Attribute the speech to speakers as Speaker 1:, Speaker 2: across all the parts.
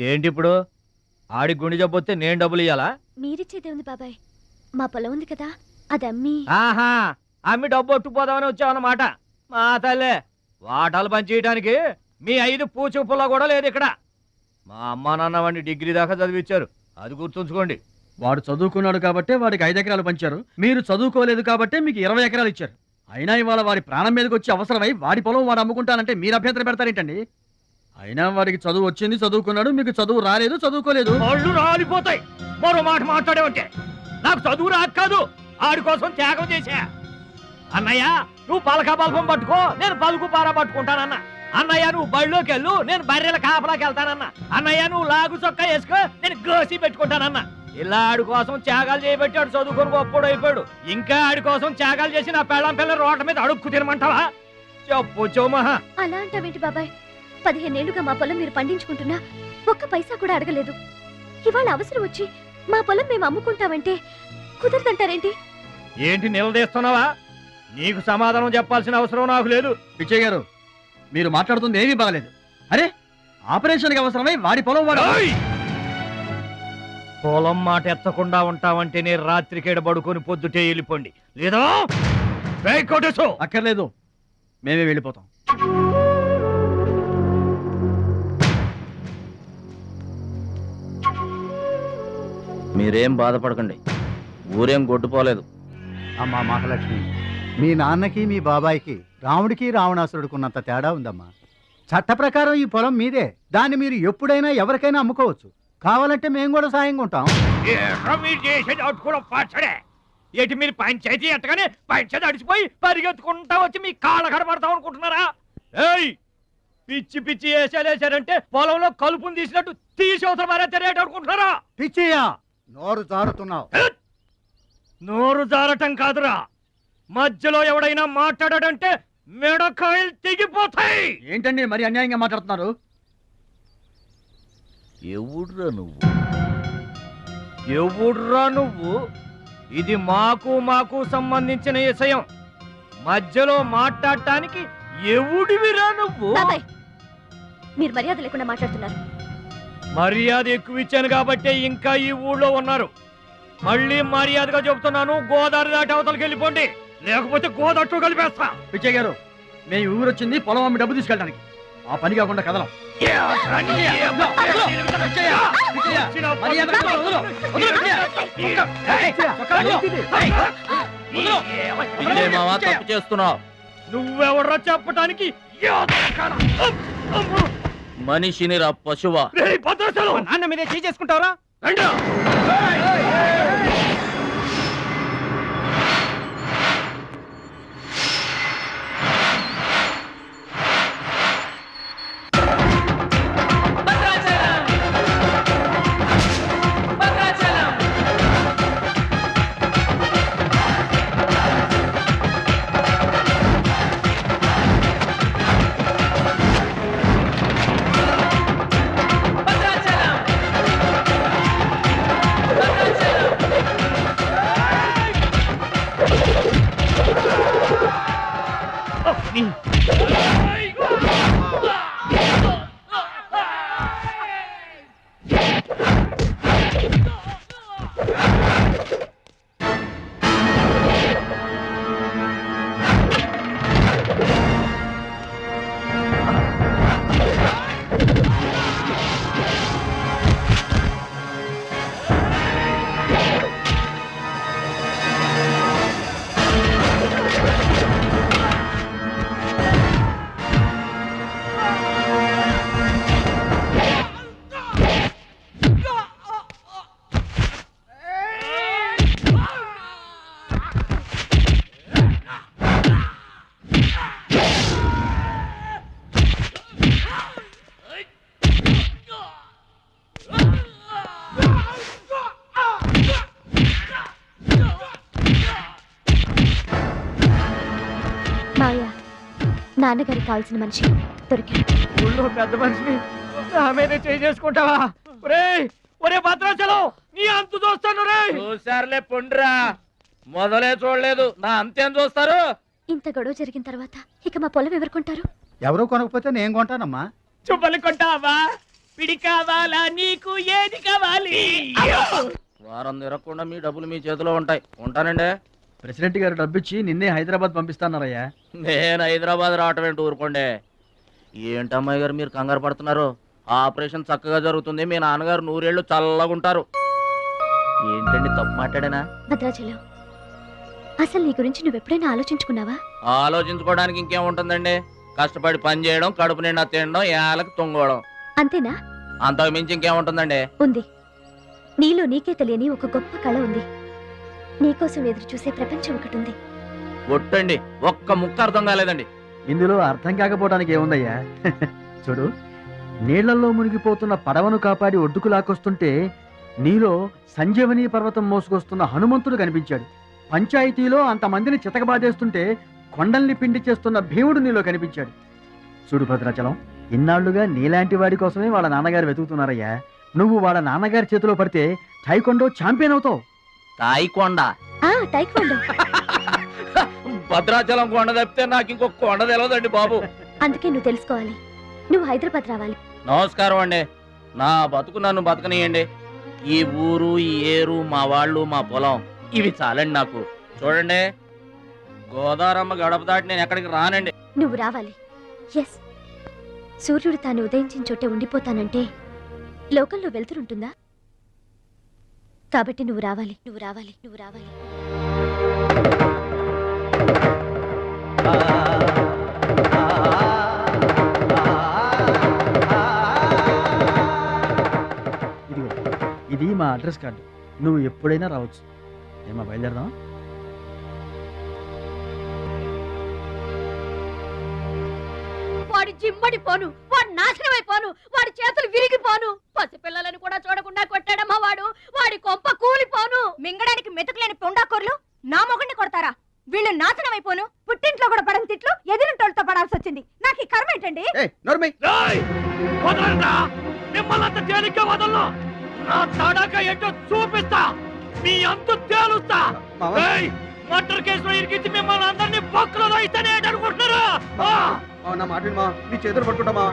Speaker 1: ఏంటి ఇప్పుడు ఆడి గుండె జబ్బొస్తే నేను డబ్బులు ఇయ్యాలా?
Speaker 2: మీరిచ్చేదే ఉంది బాబాయ్. మా పొలం ఉంది కదా, అది అమ్మి.
Speaker 1: ఆహా, అమ్మి డబ్బు ఒట్టుకుపోదామని వచ్చావన్నమాట. మా తల్లే, వాటాలు పనిచేయడానికి మీ 5 పూచు పుల్ల కూడా లేదు ఇక్కడ. మా అమ్మా నాన్న వాడిని డిగ్రీ దాకా చదివించారు, అది గుర్తుంచుకోండి.
Speaker 3: వాడు చదువుకున్నాడు కాబట్టే వాడికి 5 ఎకరాలు పంచారు. మీరు చదువుకోలేదు కాబట్టే మీకు 20 ఎకరాలు ఇచ్చారు. అయినా ఇవాళ వాడి ప్రాణం మీదకి వచ్చి అవసరమై వాడి పొలం వాడు అమ్ముకుంటానంటే మీరు అభ్యంతరం పెడతారేంటండి? అయినా వాడికి చదువు వచ్చింది, చదువుకున్నాడు. మీకు చదువు రాలేదు, చదువుకోలేదు.
Speaker 1: వాళ్ళు రాలిపోతాయి మరో మాట మాట్లాడేవంటే. నాకు చదువు రాక కాదు, ఆడి కోసం త్యాగం చేశా. అన్నయ్య నువ్వు పలక బల్పం పట్టుకో, నేను పలుకు పార పట్టుకుంటానన్నా. అన్నయ్య నువ్వు బళ్ళోకి వెళ్ళు, నేను బర్రెల కాపలాకి వెళ్తానన్నా. అన్నయ్య నువ్వు లాగు చొక్కా వేసుకో, నేను గోసి పెట్టుకుంటానన్నా. ఇలా ఆడి కోసం త్యాగాలు చేయబట్టి ఆడు చదువుకొని గొప్పడు అయిపోయాడు. ఇంకా ఆడి కోసం త్యాగాలు చేసి నా పెళ్ళం పిల్ల రోడ్ల మీద అడుక్కు తినమంటావా? చెప్పు చోమహా.
Speaker 2: అలా అంటావేంటి బాబాయ్? 15 ఏళ్లుగా మా పొలం మీరు పండించుకుంటున్నా ఒక్క పైసా కూడా అడగలేదు. ఇవాళ అవసరం వచ్చి మా పొలం మేము అమ్ముకుంటామంటే కుదరదంటారేంటి?
Speaker 1: ఏంటి నిలదీస్తున్నావా? నీకు సమాధానం చెప్పాల్సిన అవసరం నాకు లేదు.
Speaker 3: పిచ్చయ్య గారు, మీరు మాట్లాడుతుంది ఏమీ బాగలేదు. అరే, ఆపరేషన్కి అవసరమై వాడి పొలం వాడు.
Speaker 1: పొలం మాట ఎత్తకుండా ఉంటావంటే నేను రాత్రికేడ పడుకొని పొద్దుటే వెళ్ళిపోండి, లేదా
Speaker 3: అక్కర్లేదు, మేమే వెళ్ళిపోతాం.
Speaker 4: మీరేం బాధపడకండి, ఊరేం గొడ్డుపోలేదు.
Speaker 5: అమ్మా మహాలక్ష్మి, మీ నాన్నకి మీ బాబాయికి రాముడికి రావణాసురుడికున్నంత తేడా ఉందమ్మా. చట్ట ప్రకారం ఈ పొలం మీదే. దాన్ని మీరు ఎప్పుడైనా ఎవరికైనా అమ్ముకోవచ్చు. కావాలంటే మేము కూడా సాయంగా ఉంటాం.
Speaker 1: ఏంటి మీరు పంచాయతీ ఎట్టగానే పంచాయతీ అడిచిపోయి పరిగెత్తుకుంటా వచ్చి మీ కాళ్ళ కడబడతాం అనుకుంటున్నారా? ఏయ్, పిచ్చి పిచ్చి వేసారంటే పొలంలో కలుపుని తీసినట్టు తీసి అవసరం మరే తెలియట అనుకుంటున్నారా?
Speaker 5: పిచ్చియా, నోరు జారుతున్నావు.
Speaker 1: నోరు జారటం కాదురా, మధ్యలో ఎవడైనా మాట్లాడాడంటే మెడకాయలు తెగిపోతాయి.
Speaker 3: ఏంటండి మరి అన్యాయంగా మాట్లాడుతున్నారు?
Speaker 1: ఎవడ్రా నువ్వు? ఎవడ్రా నువ్వు? ఇది మాకు సంబంధించిన విషయం. మధ్యలో మాట్లాడటానికి ఎవడివిరా నువ్వు?
Speaker 2: బాబాయ్, మీరు మర్యాద లేకుండా మాట్లాడుతున్నారు.
Speaker 1: మర్యాద ఎక్కువ ఇచ్చాను కాబట్టే ఇంకా ఈ ఊళ్ళో ఉన్నారు. మళ్ళీ మర్యాదగా చెబుతున్నాను, గోదావరి దాటి అవతలకి వెళ్ళిపోండి, లేకపోతే గోదట్టు కలిపేస్తా.
Speaker 3: పిచ్చయ్య గారు, మేము ఊరు వచ్చింది పొలం అమ్మి డబ్బు తీసుకెళ్ళడానికి. ఆ పని కాకుండా కదలం.
Speaker 4: తప్పు చేస్తున్నావు.
Speaker 1: నువ్వెవడ్రా చెప్పటానికి?
Speaker 4: మనిషిని రా పశువా.
Speaker 1: నాన్న మీదే చేసుకుంటావరా?
Speaker 2: నాన్నగారికి కావాల్సిన మనిషి దొరికాడు.
Speaker 1: ఊళ్ళో పెద్ద మనిషిని నా మీద చేసుకుంటావా? ఒరే భద్రాచలం, నీ అంతు చూస్తాను.
Speaker 4: చూసారులే పొండ్రా, మొదలే చూడలేదు, నా అంతేం చూస్తారు?
Speaker 2: ఇంత గొడవ జరిగిన తర్వాత ఇక మా పొలం ఎవరు కొంటారు?
Speaker 5: ఎవరో కొనకపోతే నేను కొంటానమ్మా.
Speaker 1: చుబ్బలు కొంటావా? పిడి కావాలా నీకు ఏది కావాలి
Speaker 4: వారం తిరగకుండా మీ డబ్బులు మీ చేతిలో ఉంటాయి. ఉంటానండి.
Speaker 3: ప్రెసిడెంట్ గారు డబ్బిచ్చి నిన్నే హైదరాబాద్ పంపిస్తాన్నారయ్యా.
Speaker 4: నేను హైదరాబాద్ రావటం ఏంటి, ఊరుకోండి. ఏంటమ్మాయి గారు మీరు కంగారు పడుతున్నారు? ఆపరేషన్ చక్కగా జరుగుతుంది. మీ నాన్నగారు 100 ఏళ్ళు చల్లగుంటారు. ఏంటండి తప్పు మాట్లాడానా?
Speaker 2: భద్రాచలం, అసలు నీ గురించి నువ్వెప్పుడైనా ఆలోచించుకున్నావా?
Speaker 4: ఆలోచించుకోవడానికి ఇంకేముంటుందండి? కష్టపడి పని చేయడం, కడుపు నిండా తినడం, ఏళ్ళకి తుంగోవడం,
Speaker 2: అంతేనా?
Speaker 4: అంతకు మించి ఇంకేముంటుందండి?
Speaker 2: ఉంది. నీలో నీకే తెలియని ఒక గొప్ప కళ ఉంది. నీకోసం ఎదురు చూసే ప్రపంచం ఒకటి ఉంది.
Speaker 4: ఒట్టండి, ఒక్క ముక్క అర్థం కాలేదండి.
Speaker 3: ఇందులో అర్థం కాకపోవడానికి ఏముందయ్యా? చూడు, నీళ్లలో మునిగిపోతున్న పడవను కాపాడి ఒడ్డుకు లాక్కొస్తుంటే నీలో సంజీవని పర్వతం మోసుకొస్తున్న హనుమంతుడు కనిపించాడు. పంచాయతీలో అంతమందిని చితకబాదేస్తుంటే కొండల్ని పిండి చేస్తున్న భీముడు నీలో కనిపించాడు. చూడు భద్రాచలం, ఇన్నాళ్లుగా నీలాంటి వాడి కోసమే వాళ్ళ నాన్నగారు వెతుకుతున్నారయ్యా. నువ్వు వాళ్ళ నాన్నగారి చేతిలో పడితే టైకొండో ఛాంపియన్ అవుతావు.
Speaker 4: తాయికొండ?
Speaker 2: టైక్వాండో.
Speaker 4: భద్రాచలం కొండ తప్పితే నాకు ఇంకొక కొండ తెలియదండి బాబు.
Speaker 2: అందుకే నువ్వు తెలుసుకోవాలి. నువ్వు హైదరాబాద్ రావాలి.
Speaker 4: నమస్కారం అండి. నా బతుకు నన్ను బతకనియండి. ఈ ఊరు, ఈ ఏరు, మా వాళ్ళు, మా పొలం, ఇవి చాలండి నాకు. చూడండి, గోదావరమ్మ గడప దాటి నేను ఎక్కడికి రానండి.
Speaker 2: నువ్వు రావాలి. ఎస్, సూర్యుడు తాను ఉదయించిన చోటే ఉండిపోతానంటే లోకంలో వెళ్తురుంటుందా? కాబట్టి నువ్వు రావాలి, నువ్వు రావాలి, నువ్వు రావాలి.
Speaker 3: ఇదిగో, ఇది మా అడ్రస్ కార్డు. నువ్వు ఎప్పుడైనా రావచ్చు. ఏమా బయలుదేరదాం?
Speaker 6: వాడి జిమ్మడిపోను, వాడి నాశనమైపోను, వాడి చేతులు విరిగిపోను. పసిపిల్లలను కూడా చూడకుండా కొట్టాడమ్మా వాడు. వాడి కొంప కూలిపోను. మింగడానికి మెతుకులేని పొండాకోర్లు నా మొగుడిని కొడతారా? వీళ్ళు నాశనమైపోను. పుట్టింట్లో కూడా పడని తిట్లు ఎదిరింటోళ్ళతో పడాల్సి వచ్చింది. నాకు ఈ కర్మ ఏంటండి?
Speaker 1: మిమ్మల్ని అంత తేలిగ్గా వదలను. నా తడాక ఏంటో చూపిస్తా. మీ అంత తేలుస్తా. మర్డర్ కేసులో ఇరికించి మిమ్మల్ని అందరినీ పక్కలో ఇస్తానే అనుకుంటున్నారా?
Speaker 3: నా మాట నీ చేతులు పట్టుకుంటామా?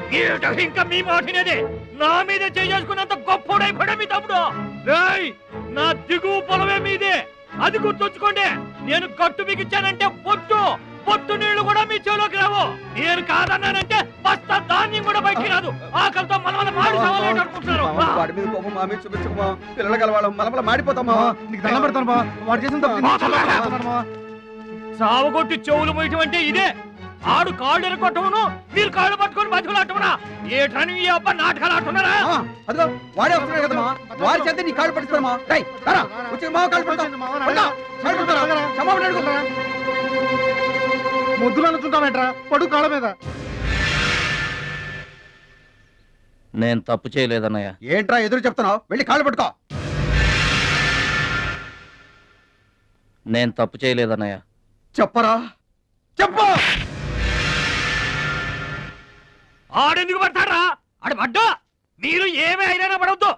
Speaker 1: ఇంకా మీ మాటినేది. నా మీద చేసుకున్నంత గొప్పోడైపోయా మీ తమ్ముడు. నా దిగువ పొలమే మీదే, అది గుర్తుంచుకోండి. నేను కట్టు బిగించానంటే పొట్టు నీళ్లు కూడా మీ చెవులోకి రావు. నేను కాదన్నానంటే బస్తా ధాన్యం కూడా బయటికి రాదు. ఆకలితో మనవల మాడి అనుకుంటున్నారు.
Speaker 3: పిల్లల కలవాళ్ళం మనమల మాడిపోతామా? నీకు దండం పెడతాను. వాడు చేసిన
Speaker 1: సావగొట్టి చెవులు మొయ్యటం అంటే ఇదే. ఆడు కాళ్ళు ఎరగొట్టవును, మీరు కాళ్ళు పట్టుకొని బతుకులాటమనా? ఏటని ఈ అబ్బా నాటకాలు ఆడుతున్నారా?
Speaker 3: అదిగో వాడే వస్తున్నాడు కదమ్మా, వాడి చేత నీ కాళ్ళు పట్టిస్తామా?
Speaker 5: ముద్దులు అనుకుంటామేట్రా, పడు కాళ్ళ మీద.
Speaker 4: నేను తప్పు చేయలేదన్నయ్య.
Speaker 3: ఏంట్రా ఎదురు చెప్తున్నావు? వెళ్ళి కాళ్ళు పట్టుకో.
Speaker 4: నేను తప్పు చేయలేదన్నయ్య.
Speaker 3: చెప్పరా, చెప్పు.
Speaker 1: ఆడెందుకు పడతారా? ఆడు పడ్డా మీరు ఏమీ అయినా పడవద్దు.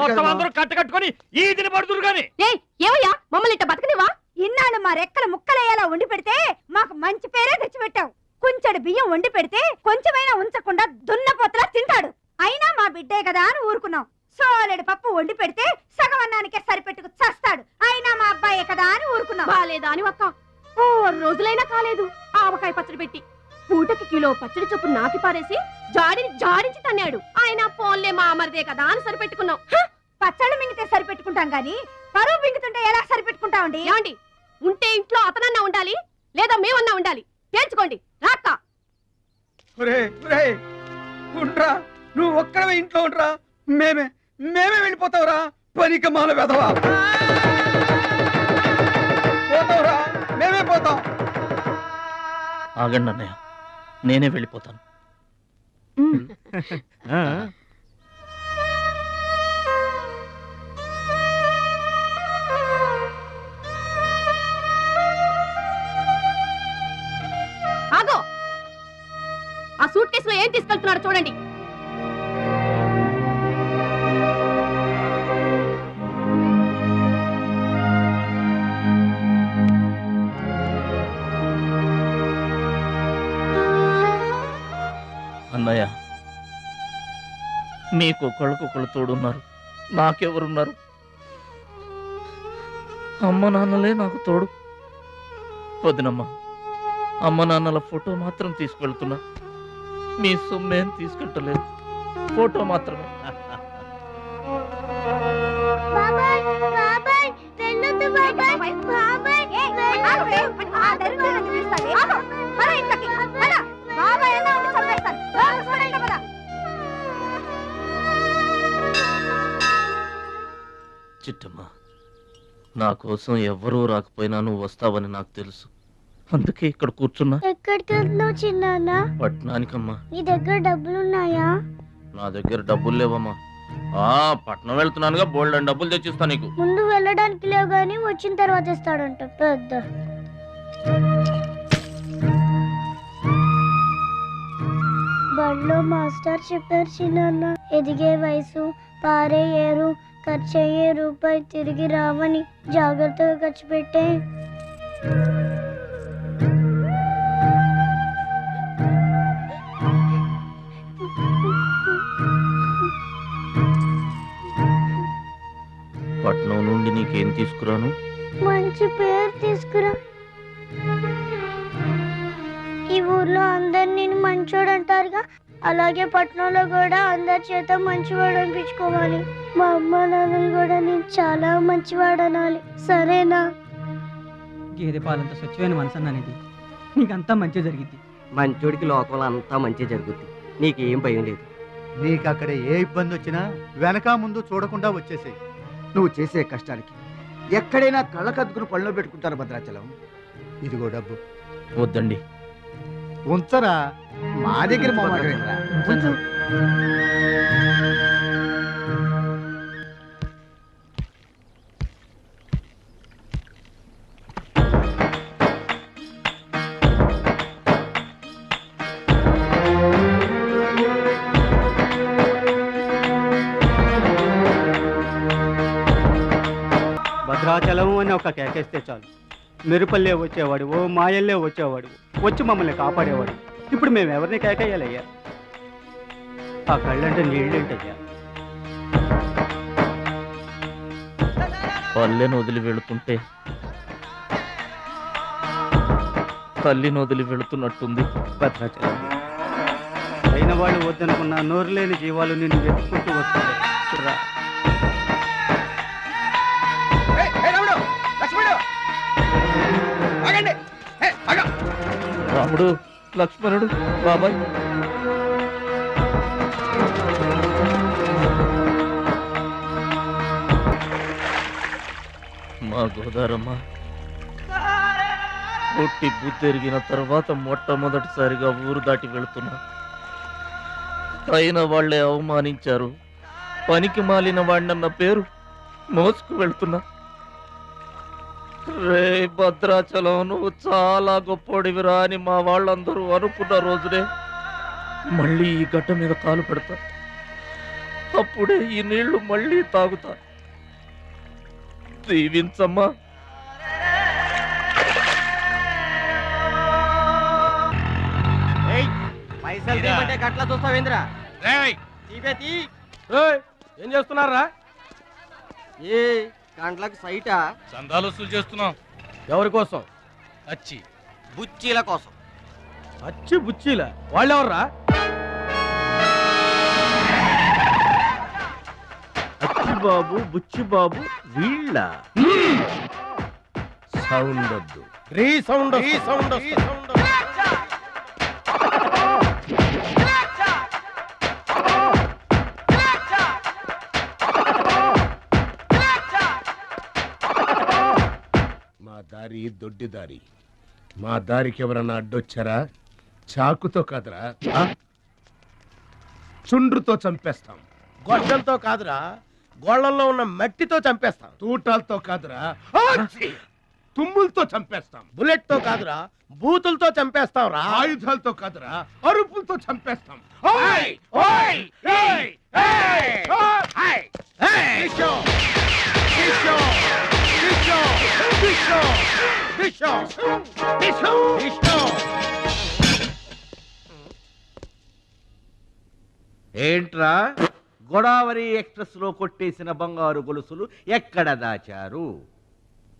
Speaker 1: మొత్తం అందరూ కట్టుకొని ఈ దిన పడుతురు గాని.
Speaker 6: ఏమయ్యా, మమ్మల్ని ఇట్ట బతకనివా? ఇన్నాళ్ళు మా రెక్కల ముక్కలయ్యేలా వండి పెడితే మాకు మంచి పేరే తెచ్చిపెట్టావు. కొంచెడు బియ్యం వండి పెడితే కొంచెమైనా ఉంచకుండా దున్నపోతలా తింటాడు. అయినా మా బిడ్డే కదా అని ఊరుకున్నాం. సోలెడు పప్పు వండి పెడితే సగం అన్నానికే సరిపెట్టుకు చస్తాడు. అయినా మా అబ్బాయే కదా అని ఊరుకున్నాం. బాలేదా అని ఒక్క 4 రోజులైనా కాలేదు ఆవకాయ పచ్చడి పెట్టి. పూటకి కిలో పచ్చడి చొప్పు నాకి పారేసి జాడించి తన్నాడు. ఆయన పోన్లే మా అమర్దే కదా అని సరిపెట్టుకున్నాం. పచ్చళ్ళు మింగితే సరిపెట్టుకుంటాం గాని పరువు మింగుతుంటే ఎలా సరిపెట్టుకుంటామండి? ఏమండి, ఉంటే ఇంట్లో అతనన్నా ఉండాలి, లేదా మేమన్నా ఉండాలి. తేల్చుకోండి. రాక్క
Speaker 3: నువ్వు ఒక్కడవే ఇంట్లో ఉండరా. మేమే వెళ్ళిపోతావురా. పనికి మాల వెదవా. పోతావురా, మేమే పోతాం.
Speaker 4: ఆగండి అన్నయ్య, నేనే వెళ్ళిపోతాను.
Speaker 6: ఆగో, ఆ సూట్ కేసులో ఏం తీసుకెళ్తున్నారో చూడండి.
Speaker 4: అన్నయ్య, మీకొకళ్ళకొకళ్ళు తోడున్నారు, నాకెవరున్నారు? అమ్మ నాన్నలే నాకు తోడు. వదినమ్మా, అమ్మ నాన్నల ఫోటో మాత్రం తీసుకెళ్తున్నా, మీ సొమ్మేం తీసుకెళ్ళలేదు, ఫోటో మాత్రమే. చిట్టమ్మా, నా కోసం ఎవ్వరూ రాకపోయినా నువ్వు వస్తావని నాకు తెలుసు, అందుకే ఇక్కడ కూర్చున్నా.
Speaker 7: ఎక్కడికి వెళ్తున్నావు చిన్నాన్న?
Speaker 4: పట్నానికమ్మా.
Speaker 7: నీ దగ్గర డబ్బులున్నాయా?
Speaker 4: నా దగ్గర డబ్బులు లేవమ్మా. పట్నం వెళ్తున్నానుగా, బోల్డ్ అని డబ్బులు తెచ్చిస్తా నీకు.
Speaker 7: ముందు వెళ్ళడానికి లేవు గానీ వచ్చిన తర్వాత ఇస్తాడంట పెద్ద. బడిలో మాస్టర్ చెప్పారు చిన్నాన్న, ఎదిగే వయసు, పారే ఏరు, ఖర్చయ్యే రూపాయి తిరిగి రావని, జాగ్రత్తగా ఖర్చు పెట్టే.
Speaker 4: పట్నం నుండి నీకేం తీసుకురాను?
Speaker 7: మంచి పేరు తీసుకురా. ఈ ఊర్లో అందరు నేను మంచోడు అంటారుగా, అలాగే పట్నంలో కూడా అందరి చేత మంచివాడు అనిపించుకోవాలి. మా అమ్మ నాన్నలు కూడా నేను చాలా మంచివాడు అనాలి, సరేనా?
Speaker 8: గేదె పాలంత స్వచ్ఛమైన మనసు అనేది నీకంతా మంచి జరిగింది.
Speaker 9: మంచోడికి లోకంలో అంతా మంచి జరుగుద్ది, నీకేం భయం లేదు.
Speaker 5: నీకు అక్కడ ఏ ఇబ్బంది వచ్చినా వెనక ముందు చూడకుండా వచ్చేసేయ్.
Speaker 10: నువ్వు చేసే కష్టానికి ఎక్కడైనా కళ్ళకద్దుకుని పనిలో పెట్టుకుంటారు భద్రాచలం.
Speaker 5: ఇదిగో డబ్బు.
Speaker 4: వద్దండి.
Speaker 5: ఉంచరా,
Speaker 10: మా దగ్గర మొహమాటమేంట్రా?
Speaker 8: భద్రాచలం అని ఒక కేకేస్తే చాలు, మెరుపల్లే వచ్చేవాడు, ఓ మాయల్లే వచ్చేవాడు, వచ్చి మమ్మల్ని కాపాడేవాడు. ఇప్పుడు మేము ఎవరిని కేకేయాలయ్యా? ఆ కళ్ళంటే నీళ్ళేంటయ్యా?
Speaker 4: పల్లెను వదిలి వెళుతుంటే తల్లిని వదిలి వెళుతున్నట్టుంది.
Speaker 8: భద్రాచలం అయిన వాళ్ళు వద్దనుకున్న నోరు లేని జీవాలు నిన్ను వెతుక్కుంటూ వస్తుంది. చూడరా,
Speaker 4: రాముడు, లక్ష్మణుడు, బాబాయ్. మా గోదారమ్మ పుట్టి బుద్ధెరిగిన తర్వాత మొట్టమొదటిసారిగా ఊరు దాటి వెళుతున్నా. అయిన వాళ్లే అవమానించారు, పనికి మాలిన వాడినన్న పేరు మోసుకు వెళ్తున్నా. రే భద్రాచలం, నువ్వు చాలా గొప్పోడివిరా అని మా వాళ్ళందరూ అనుకున్న రోజునే మళ్ళీ ఈ గడ్డ మీద కాలు పెడతా. అప్పుడే ఈ నీళ్లు మళ్ళీ తాగుతా. దీవించమ్మా.
Speaker 9: కట్లా చూస్తావేంద్రా?
Speaker 1: ఏం చేస్తున్నారా?
Speaker 9: ఏ కంట్లకు సైటా?
Speaker 1: చందాలు వసూలు చేస్తున్నాం. ఎవరి కోసం? అచ్చి
Speaker 9: బుచ్చీల కోసం.
Speaker 1: అచ్చి బుచ్చీల వాళ్ళెవర్రా? అచ్చి బాబు, బుచ్చి బాబు వీళ్ళ. సౌండ్ వద్దు, రీ సౌండ్.
Speaker 11: దారి దొడ్డి దారి. మా దారికి ఎవరన్నా అడ్డొచ్చారా? చాకుతో కాదురా, చుండ్రుతో చంపేస్తాం.
Speaker 1: గొడ్డలతో కాదురా, గోళ్లలో ఉన్న మట్టితో చంపేస్తాం.
Speaker 11: తూటాలతో కాదురా, తుమ్ములతో చంపేస్తాం.
Speaker 1: బుల్లెట్ తో కాదురా, బూతులతో చంపేస్తాం రా.
Speaker 11: ఆయుధాలతో కాదురా, అరుపులతో చంపేస్తాం.
Speaker 1: ఏంట్రా
Speaker 10: గోదావరి ఎక్స్ప్రెస్ లో కొట్టేసిన బంగారు గొలుసులు ఎక్కడ దాచారు?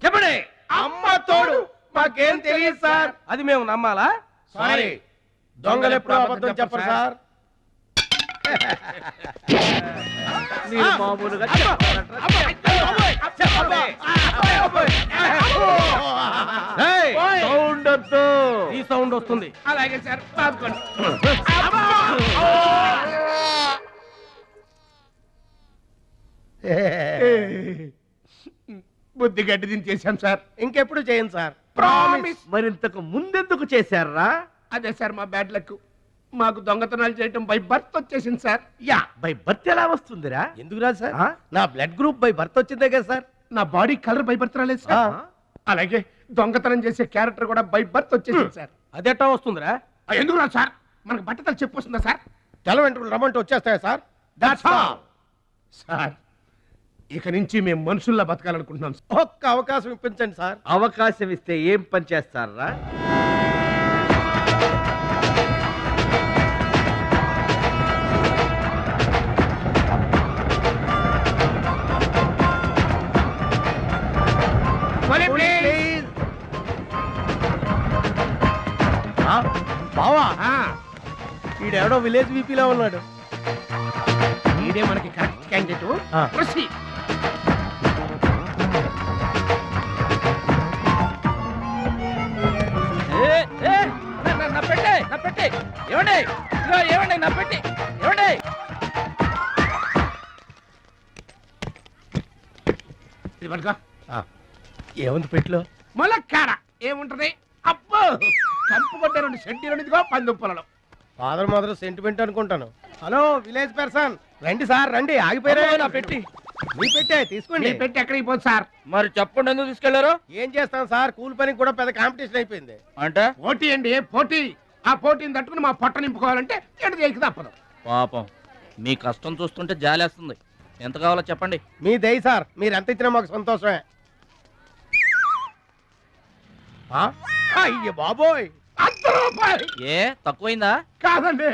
Speaker 1: చెప్పండి.
Speaker 11: అమ్మ తోడు మాకేం తెలియదు సార్.
Speaker 8: అది మేము నమ్మాలా?
Speaker 11: సారీ, దొంగలు ఎప్పుడు అబద్ధం చెప్పరు సార్.
Speaker 10: మీరు మామూలుగా చెప్పారంటారా? ఏయ్, సౌండ్ వద్దు.
Speaker 8: ఈ సౌండ్ వస్తుంది.
Speaker 11: అలాగే సార్, బాదుకోండి. బుద్ధి గడ్డి దించేసాం సార్.
Speaker 8: ఇంకెప్పుడు చేయండి సార్.
Speaker 11: ప్రామిస్.
Speaker 10: మరింతకు ముందెందుకు చేశారా?
Speaker 11: అదే సార్ మా బ్యాడ్ లక్. మాకు దొంగతనాలు చేయటం బై బర్త్ వచ్చేసింది సార్.
Speaker 10: యా, బై బర్త్ ఎలా వస్తుందిరా?
Speaker 8: ఎందుకు రాదు సార్? నా బ్లడ్ గ్రూప్ బై బర్త్ వచ్చిందే కదా సార్.
Speaker 11: నా బాడీ కలర్ బై బర్త్ రాలేదు సార్. అలాగే దొంగతనం చేసే క్యారెక్టర్ కూడా బై బర్త్ వచ్చేసింది సార్.
Speaker 8: అదెట్టా వస్తుందిరా?
Speaker 11: ఎందుకు రాదు సార్? మనకు బట్టతలు చెప్పు వస్తుందా సార్?
Speaker 8: తెల్ల వెంట్రుకలు రమ్మంటే వచ్చేస్తాయా సార్?
Speaker 11: That's all sir. ఇక నుంచి మేము మనుషుల్లా బతకాలనుకుంటున్నాం సార్.
Speaker 8: ఒక్క అవకాశం ఇప్పించండి సార్.
Speaker 10: అవకాశం ఇస్తే ఏం పని చేస్తారా?
Speaker 8: బావా,
Speaker 11: ఆ,
Speaker 8: ఈడెవడో విలేజ్ వీపీలో ఉన్నాడు.
Speaker 11: ఇదే మనకి కరెక్ట్ క్యాండిడేట్. ప్రొసీడ్.
Speaker 4: నా పెట్టే ఏమండి, ఇదిగో ఏమండి, నా పెట్టి ఏమండి.
Speaker 11: ఇది పట్టుకో.
Speaker 8: ఏముంది పెట్లో?
Speaker 11: ములక్కాడ ఏముంటది? అబ్బో, కంపు కొట్టే 2 సెంటీలు ఇదిగో పందుప్పలలో.
Speaker 8: ఫాదర్ మదర్ సెంటిమెంట్ అనుకుంటాను. హలో విలేజ్ పర్సన్, రండి సార్ రండి. ఆగిపోయారా?
Speaker 4: నా పెట్టి
Speaker 8: మీ పెట్టే తీసుకోండి.
Speaker 11: మీ పెట్టి ఎక్కడికి పోదు సార్?
Speaker 4: మరి చెప్పండి, ఎందుకు తీసుకెళ్లారు?
Speaker 8: ఏం చేస్తాం సార్, కూలి పనికి కూడా పెద్ద కాంపిటీషన్ అయిపోయింది.
Speaker 4: అంటే
Speaker 11: పోటీ అండి, పోటీ. ఆ పోటీని తట్టుకుని మా పొట్ట నింపుకోవాలంటే ఎటు చేయక తప్పదు.
Speaker 4: పాపం, మీ కష్టం చూస్తుంటే జాలేస్తుంది. ఎంత కావాలో చెప్పండి.
Speaker 8: మీ దయ సార్, మీరు ఎంత ఇచ్చినా మాకు సంతోషమే. అయ్య బాబోయ్,
Speaker 11: ₹100.
Speaker 4: ఏ తక్కువైందా?
Speaker 11: కాదండి,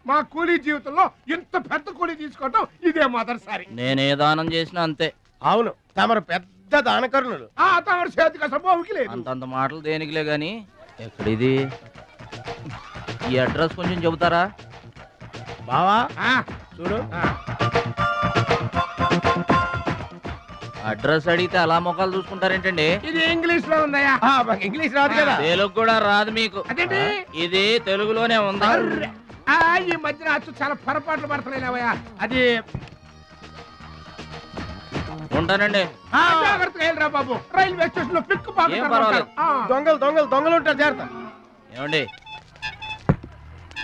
Speaker 11: మా కూలీ జీవితంలో ఇంత పెద్ద కూలీ తీసుకోవటం ఇదే మొదటిసారి.
Speaker 4: నేనే దానం చేసినా అంతే.
Speaker 8: అవును, తమరు పెద్ద దానకరుణులు.
Speaker 11: ఆ తమరి చేతికి అసలు బావుకి లేదు.
Speaker 4: అంతంత మాటలు దేనికిలే గాని, ఎక్కడిది? ఈ అడ్రస్ కొంచెం చెబుతారా?
Speaker 8: బావా
Speaker 11: ఆ,
Speaker 8: చూడు.
Speaker 4: అడ్రస్ అడిగితే అలా మొక్కలు చూసుకుంటారేంటండి?
Speaker 11: ఇది ఇంగ్లీష్ లో ఉందయ్యా.
Speaker 8: మాకు ఇంగ్లీష్ రాదు కదా.
Speaker 4: తెలుగు కూడా రాదు మీకు.
Speaker 11: అదేంటి?
Speaker 4: ఇది తెలుగులోనే ఉంది.
Speaker 11: అర్రె. ఆ, ఈ మధ్యన అచ్చు చాలా పొరపాట్లు పడుతున్నాయివయ్యా. అది
Speaker 4: ఉంటానండి.
Speaker 11: జాగ్రత్తగా వెళ్ళరా బాబు. రైల్వే స్టేషన్ లో పిక్
Speaker 4: ఏం పర్వాలేదు.
Speaker 8: దొంగలు దొంగలు దొంగలు ఉంటారు, జాగ్రత్త.
Speaker 4: ఏమండి,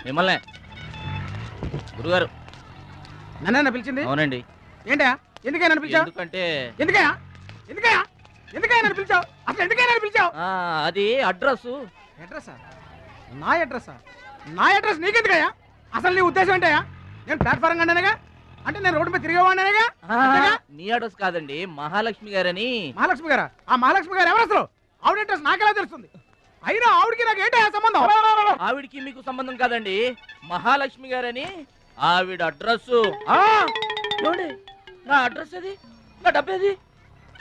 Speaker 4: మిమ్మల్ని గురుగారు.
Speaker 8: నన్ను పిలిచింది?
Speaker 4: అవునండి.
Speaker 8: ఏంటా? ఎందుకైనా పిలిచావు?
Speaker 4: ఎందుకంటే
Speaker 8: ఎందుకయ్యా ఎందుకయ్యా ఎందుకైనా పిలిచావు? అసలు ఎందుకైనా పిలిచావు?
Speaker 4: అది అడ్రస్.
Speaker 8: అడ్రస్సా? నా అడ్రస్సా? నా అడ్రస్ నీకెందుకయ్యా? అసలు నీ ఉద్దేశం ఏంటయ్యా? నేను ప్లాట్ఫారం కండానగా, అంటే నేను రోడ్డు మీద తిరిగేవాడినగా.
Speaker 4: నీ అడ్రస్ కాదండి, మహాలక్ష్మి గారని.
Speaker 8: మహాలక్ష్మి గారా? ఆ మహాలక్ష్మి గారు ఎవరు అసలు? ఆవిడ అడ్రస్ నాకెలా తెలుస్తుంది? అయినా ఆవిడకి నాకు ఏంటయ్యా సంబంధం?
Speaker 4: ఆవిడికి మీకు సంబంధం కాదండి, మహాలక్ష్మి గారని ఆవిడ అడ్రస్. ఏమండి, నా అడ్రస్ అది, నా డబ్బేది?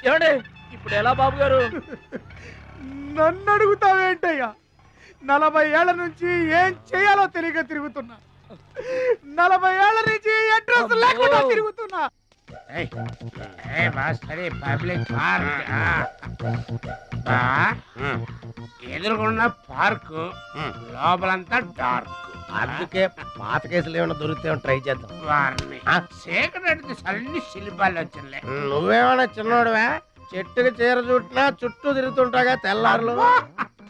Speaker 4: ఏమండి, ఇప్పుడు ఎలా బాబు గారు?
Speaker 8: నన్ను అడుగుతావేంటయ్యా? 40 ఏళ్ల నుంచి ఏం చేయాలో తెలియక తిరుగుతున్నా. 40 ఏళ్ల నుంచి అడ్రస్ లేకుండా తిరుగుతున్నా.
Speaker 11: ఎదురుకున్న పార్క్ లోపలంతా డార్క్.
Speaker 8: అందుకే పాత కేసులు ఏమైనా దొరికితే ట్రై చేద్దాం.
Speaker 11: వారిని చీకటి అన్ని శిల్పాలు వచ్చినాయి.
Speaker 8: నువ్వేమైనా చిన్నోడువా? చెట్టుకి చీర చుట్టినా చుట్టూ తిరుగుతుంటాగా తెల్లారులు.